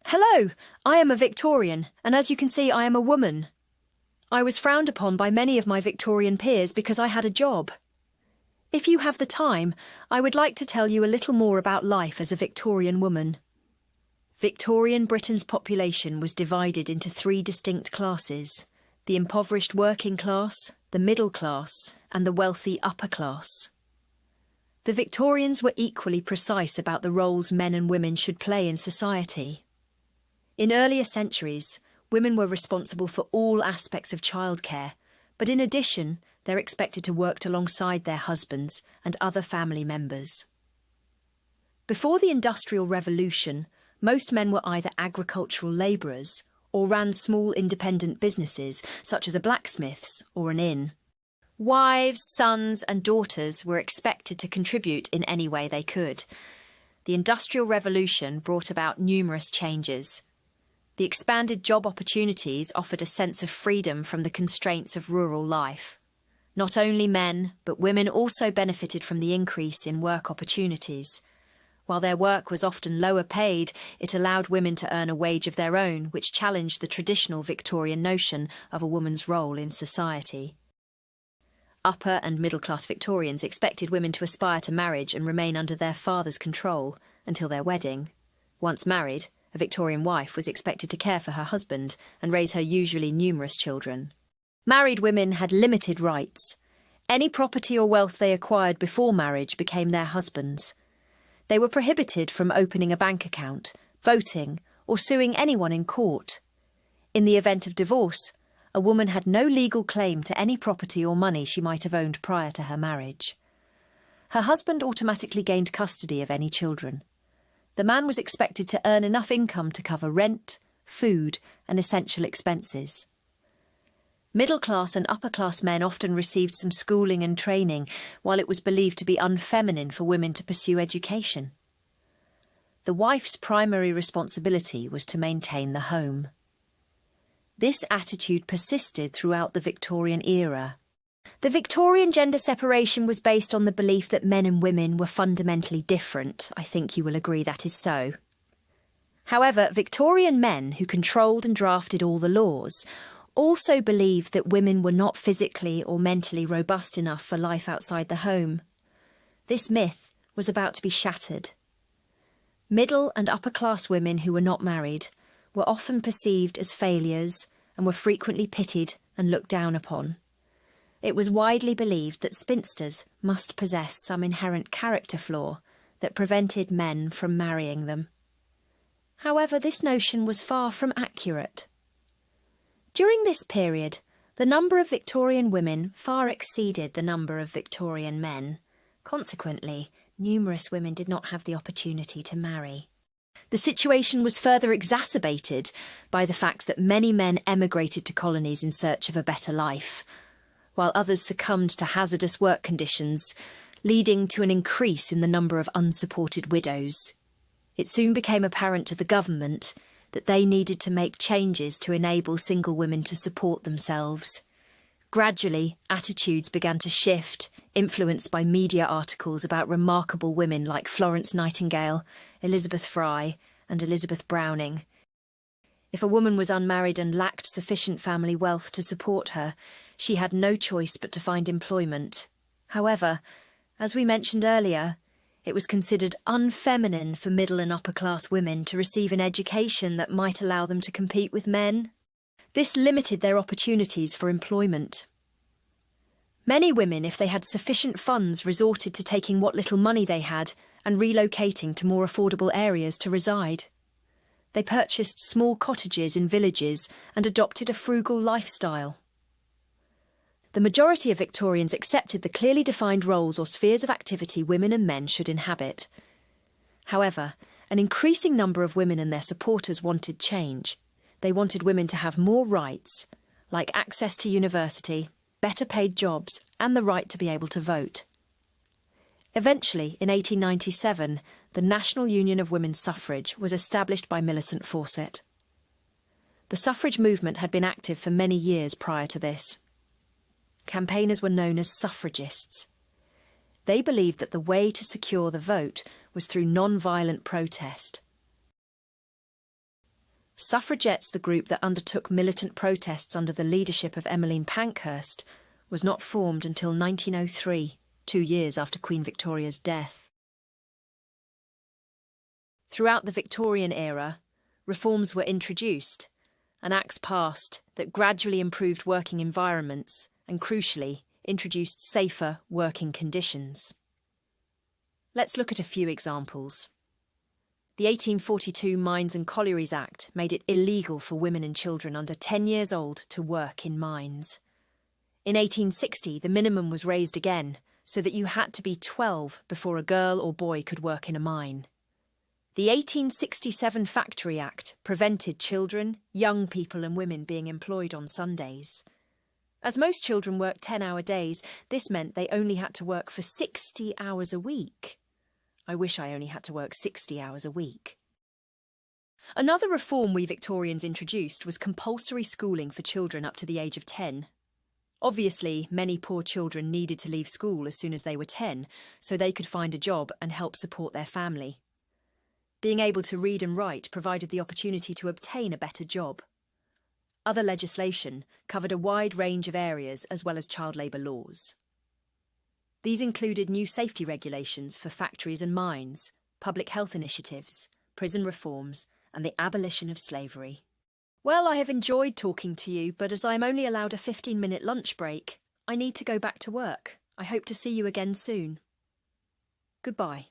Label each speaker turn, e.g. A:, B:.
A: Hello, I am a Victorian, and as you can see, I am a woman. I was frowned upon by many of my Victorian peers because I had a job. If you have the time, I would like to tell you a little more about life as a Victorian woman. Victorian Britain's population was divided into three distinct classes: the impoverished working class, the middle class, and the wealthy upper class. The Victorians were equally precise about the roles men and women should play in society. In earlier centuries, women were responsible for all aspects of childcare, but in addition, they're expected to work alongside their husbands and other family members. Before the Industrial Revolution, most men were either agricultural labourers or ran small independent businesses, such as a blacksmith's or an inn. Wives, sons and daughters were expected to contribute in any way they could. The Industrial Revolution brought about numerous changes. The expanded job opportunities offered a sense of freedom from the constraints of rural life. Not only men, but women also benefited from the increase in work opportunities. While their work was often lower paid, it allowed women to earn a wage of their own, which challenged the traditional Victorian notion of a woman's role in society. Upper and middle-class Victorians expected women to aspire to marriage and remain under their father's control until their wedding. Once married, a Victorian wife was expected to care for her husband and raise her usually numerous children. Married women had limited rights. Any property or wealth they acquired before marriage became their husband's. They were prohibited from opening a bank account, voting, or suing anyone in court. In the event of divorce, a woman had no legal claim to any property or money she might have owned prior to her marriage. Her husband automatically gained custody of any children. The man was expected to earn enough income to cover rent, food, and essential expenses. Middle-class and upper-class men often received some schooling and training, while it was believed to be unfeminine for women to pursue education. The wife's primary responsibility was to maintain the home. This attitude persisted throughout the Victorian era. The Victorian gender separation was based on the belief that men and women were fundamentally different. I think you will agree that is so. However, Victorian men who controlled and drafted all the laws also believed that women were not physically or mentally robust enough for life outside the home. This myth was about to be shattered. Middle and upper-class women who were not married were often perceived as failures and were frequently pitied and looked down upon. It was widely believed that spinsters must possess some inherent character flaw that prevented men from marrying them. However, this notion was far from accurate. During this period, the number of Victorian women far exceeded the number of Victorian men. Consequently, numerous women did not have the opportunity to marry. The situation was further exacerbated by the fact that many men emigrated to colonies in search of a better life, while others succumbed to hazardous work conditions, leading to an increase in the number of unsupported widows. It soon became apparent to the government that they needed to make changes to enable single women to support themselves. Gradually, attitudes began to shift, influenced by media articles about remarkable women like Florence Nightingale, Elizabeth Fry, and Elizabeth Browning. If a woman was unmarried and lacked sufficient family wealth to support her, she had no choice but to find employment. However, as we mentioned earlier, it was considered unfeminine for middle and upper-class women to receive an education that might allow them to compete with men. This limited their opportunities for employment. Many women, if they had sufficient funds, resorted to taking what little money they had and relocating to more affordable areas to reside. They purchased small cottages in villages and adopted a frugal lifestyle. The majority of Victorians accepted the clearly defined roles or spheres of activity women and men should inhabit. However, an increasing number of women and their supporters wanted change. They wanted women to have more rights, like access to university, better paid jobs, and the right to be able to vote. Eventually, in 1897, the National Union of Women's Suffrage was established by Millicent Fawcett. The suffrage movement had been active for many years prior to this. Campaigners were known as suffragists. They believed that the way to secure the vote was through non-violent protest. Suffragettes, the group that undertook militant protests under the leadership of Emmeline Pankhurst, was not formed until 1903, 2 years after Queen Victoria's death. Throughout the Victorian era, reforms were introduced and acts passed that gradually improved working environments and, crucially, introduced safer working conditions. Let's look at a few examples. The 1842 Mines and Collieries Act made it illegal for women and children under 10 years old to work in mines. In 1860, the minimum was raised again, so that you had to be 12 before a girl or boy could work in a mine. The 1867 Factory Act prevented children, young people and women being employed on Sundays. As most children worked 10-hour days, this meant they only had to work for 60 hours a week. I wish I only had to work 60 hours a week. Another reform we Victorians introduced was compulsory schooling for children up to the age of 10. Obviously, many poor children needed to leave school as soon as they were 10, so they could find a job and help support their family. Being able to read and write provided the opportunity to obtain a better job. Other legislation covered a wide range of areas as well as child labour laws. These included new safety regulations for factories and mines, public health initiatives, prison reforms, and the abolition of slavery. Well, I have enjoyed talking to you, but as I am only allowed a 15-minute lunch break, I need to go back to work. I hope to see you again soon. Goodbye.